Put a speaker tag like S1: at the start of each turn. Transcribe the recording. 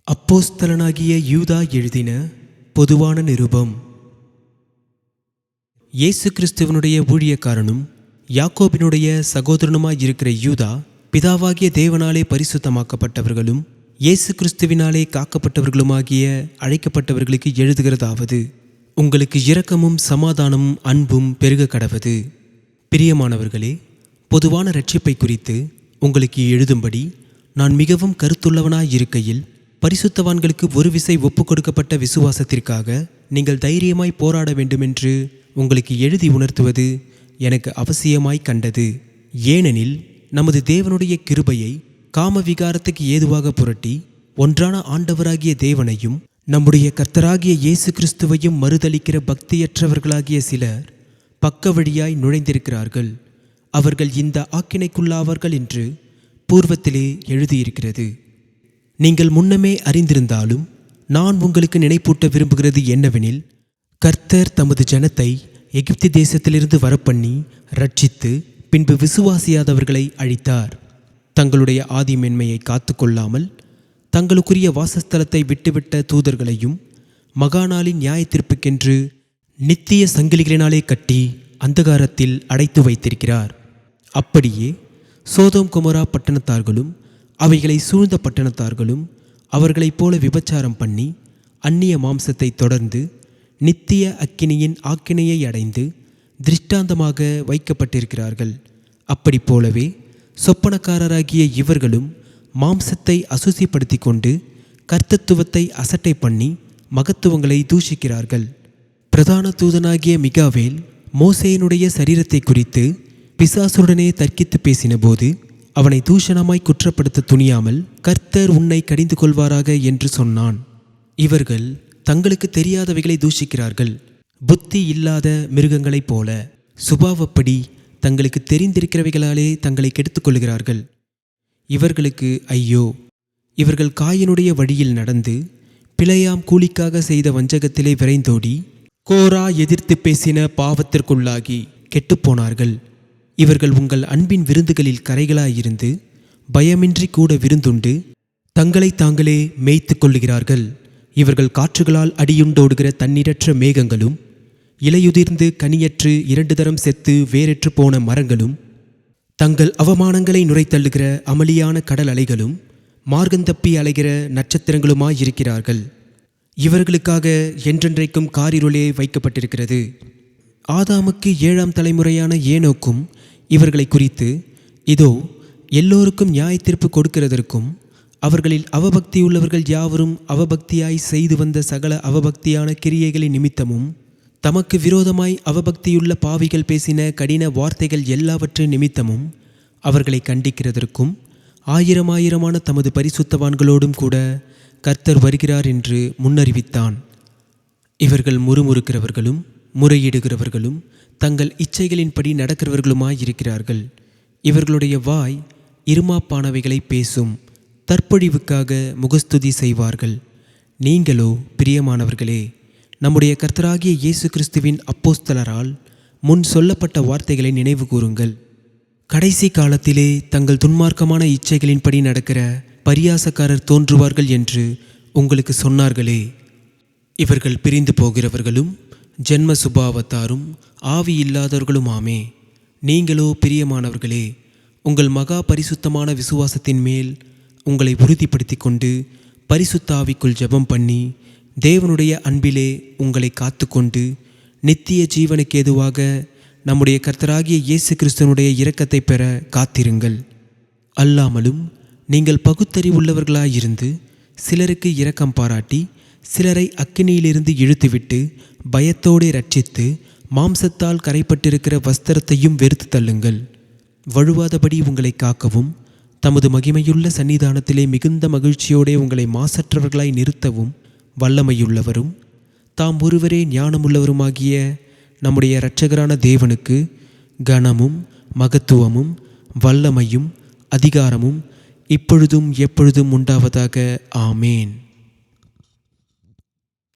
S1: அப்போஸ்தலனாகிய யூதா எழுதின பொதுவான நிருபம். இயேசு கிறிஸ்துவனுடைய ஊழியக்காரனும் யாக்கோபினுடைய சகோதரனுமாயிருக்கிற யூதா, பிதாவாகிய தேவனாலே பரிசுத்தமாக்கப்பட்டவர்களும் இயேசு கிறிஸ்துவினாலே காக்கப்பட்டவர்களுமாகிய அழைக்கப்பட்டவர்களுக்கு எழுதுகிறதாவது: உங்களுக்கு இரக்கமும் சமாதானமும் அன்பும் பெருக கடவது. பிரியமானவர்களே, பொதுவான இரட்சிப்பை குறித்து உங்களுக்கு எழுதும்படி நான் மிகவும் கருத்துள்ளவனாயிருக்கையில், பரிசுத்தவான்களுக்கு ஒரு விசை ஒப்புக் கொடுக்கப்பட்ட விசுவாசத்திற்காக நீங்கள் தைரியமாய் போராட வேண்டுமென்று உங்களுக்கு எழுதி உணர்த்துவது எனக்கு அவசியமாய் கண்டது. ஏனெனில் நமது தேவனுடைய கிருபையை காமவிகாரத்துக்கு ஏதுவாக புரட்டி ஒன்றான ஆண்டவராகிய தேவனையும் நம்முடைய கர்த்தராகிய இயேசு கிறிஸ்துவையும் மறுதலிக்கிற பக்தியற்றவர்களாகிய சிலர் பக்க வழியாய் நுழைந்திருக்கிறார்கள். அவர்கள் இந்த ஆக்கினைக்குள்ளாவார்கள் என்று பூர்வத்திலே எழுதியிருக்கிறது. நீங்கள் முன்னமே அறிந்திருந்தாலும் நான் உங்களுக்கு நினைப்பூட்ட விரும்புகிறது என்னவெனில், கர்த்தர் தமது ஜனத்தை எகிப்து தேசத்திலிருந்து வரப்பண்ணி ரட்சித்து பின்பு விசுவாசியாதவர்களை அழித்தார். தங்களுடைய ஆதி மேன்மையை காத்து கொள்ளாமல் தங்களுக்குரிய வாசஸ்தலத்தை விட்டுவிட்ட தூதர்களையும் மகாநாளின் நியாய தீர்ப்புக்கென்று நித்திய சங்கிலிகளினாலே கட்டி அந்தகாரத்தில் அடைத்து வைத்திருக்கிறார். அப்படியே சோதோம் கொமோரா பட்டணத்தார்களும் அவைகளை சூழ்ந்த பட்டணத்தார்களும் அவர்களைப் போல விபச்சாரம் பண்ணி அந்நிய மாம்சத்தை தொடர்ந்து நித்திய அக்கினியின் ஆக்கினையை அடைந்து திருஷ்டாந்தமாக வைக்கப்பட்டிருக்கிறார்கள். அப்படி போலவே சொப்பனக்காரராகிய இவர்களும் மாம்சத்தை அசுசிப்படுத்தி கொண்டு கர்த்தத்துவத்தை அசட்டை பண்ணி மகத்துவங்களை தூஷிக்கிறார்கள். பிரதான தூதனாகிய மிகாவேல் மோசேயினுடைய சரீரத்தை குறித்து பிசாசுடனே தர்க்கித்து பேசின போது அவனை தூஷணமாய் குற்றப்படுத்த துணியாமல், கர்த்தர் உன்னை கடிந்து கொள்வாராக என்று சொன்னான். இவர்கள் தங்களுக்கு தெரியாதவைகளை தூஷிக்கிறார்கள். புத்தி இல்லாத மிருகங்களைப் போல சுபாவப்படி தங்களுக்கு தெரிந்திருக்கிறவைகளாலே தங்களை கெடுத்துக் கொள்கிறார்கள். இவர்களுக்கு ஐயோ! இவர்கள் காயினுடைய வழியில் நடந்து பிழையாம் கூலிக்காக செய்த வஞ்சகத்திலே விரைந்தோடி கோரா எதிர்த்து பேசின பாவத்திற்குள்ளாகி கெட்டுப்போனார்கள். இவர்கள் உங்கள் அன்பின் விருந்துகளில் கரைகளாயிருந்து பயமின்றி கூட விருந்துண்டு தங்களை தாங்களே மேய்த்து கொள்ளுகிறார்கள். இவர்கள் காற்றுகளால் அடியுண்டோடுகிற தண்ணீரற்ற மேகங்களும் இலையுதிர்ந்து கனியற்று 2 தரம் செத்து வேறற்று போன மரங்களும் தங்கள் அவமானங்களை நுரைத்தள்ளுகிற அமளியான கடல் அலைகளும் மார்க்கந்தப்பி அலைகிற நட்சத்திரங்களுமாயிருக்கிறார்கள். இவர்களுக்காக என்றென்றைக்கும் காரிருளே வைக்கப்பட்டிருக்கிறது. ஆதாமுக்கு 7ஆம் தலைமுறையான ஏனோக்கும் இவர்களை குறித்து, இதோ எல்லோருக்கும் நியாயத்தீர்ப்பு கொடுக்கிறதற்கும் அவர்களில் அவபக்தியுள்ளவர்கள் யாவரும் அவபக்தியாய் செய்து வந்த சகல அவபக்தியான கிரியைகளின் நிமித்தமும் தமக்கு விரோதமாய் அவபக்தியுள்ள பாவிகள் பேசின கடின வார்த்தைகள் எல்லாவற்றின் நிமித்தமும் அவர்களை கண்டிக்கிறதற்கும் 1000 தமது பரிசுத்தவான்களோடும் கூட கர்த்தர் வருகிறார் என்று முன்னறிவித்தான். இவர்கள் முறுமுறுக்கிறவர்களும் முறையிடுகிறவர்களும் தங்கள் இச்சைகளின்படி நடக்கிறவர்களுமாயிருக்கிறார்கள். இவர்களுடைய வாய் இருமாப்பானவைகளை பேசும், தற்பொழிவுக்காக முகஸ்துதி செய்வார்கள். நீங்களோ பிரியமானவர்களே, நம்முடைய கர்த்தராகிய இயேசு கிறிஸ்துவின் அப்போஸ்தலரால் முன் சொல்லப்பட்ட வார்த்தைகளை நினைவு கூறுங்கள். கடைசி காலத்திலே தங்கள் துன்மார்க்கமான இச்சைகளின்படி நடக்கிற பரியாசக்காரர் தோன்றுவார்கள் என்று உங்களுக்கு சொன்னார்களே. இவர்கள் பிரிந்து போகிறவர்களும் ஜென்ம சுபாவத்தாரும் ஆவி இல்லாதவர்களுமாமே. நீங்களோ பிரியமானவர்களே, உங்கள் மகா பரிசுத்தமான விசுவாசத்தின் மேல் உங்களை உறுதிப்படுத்தி கொண்டு பரிசுத்த ஆவிக்குள் ஜெபம் பண்ணி தேவனுடைய அன்பிலே உங்களை காத்து கொண்டு நித்திய ஜீவனுக்கு ஏதுவாக நம்முடைய கர்த்தராகிய இயேசு கிறிஸ்துவனுடைய இரக்கத்தை பெற காத்திருங்கள். அல்லாமலும் நீங்கள் பகுத்தறிவுள்ளவர்களாயிருந்து சிலருக்கு இரக்கம் பாராட்டி சிலரை அக்கினியிலிருந்து இழுத்துவிட்டு பயத்தோடு ரட்சித்து மாம்சத்தால் கரைப்பட்டிருக்கிற வஸ்திரத்தையும் வெறுத்து தள்ளுங்கள். வழுவாதபடி உங்களை காக்கவும் தமது மகிமையுள்ள சன்னிதானத்திலே மிகுந்த மகிழ்ச்சியோடே உங்களை மாசற்றவர்களாய் நிறுத்தவும் வல்லமையுள்ளவரும் தாம் ஒருவரே ஞானமுள்ளவருமாகிய நம்முடைய இரட்சகரான தேவனுக்கு கனமும் மகத்துவமும் வல்லமையும் அதிகாரமும் இப்பொழுதும் எப்பொழுதும் உண்டாவதாக. ஆமேன்.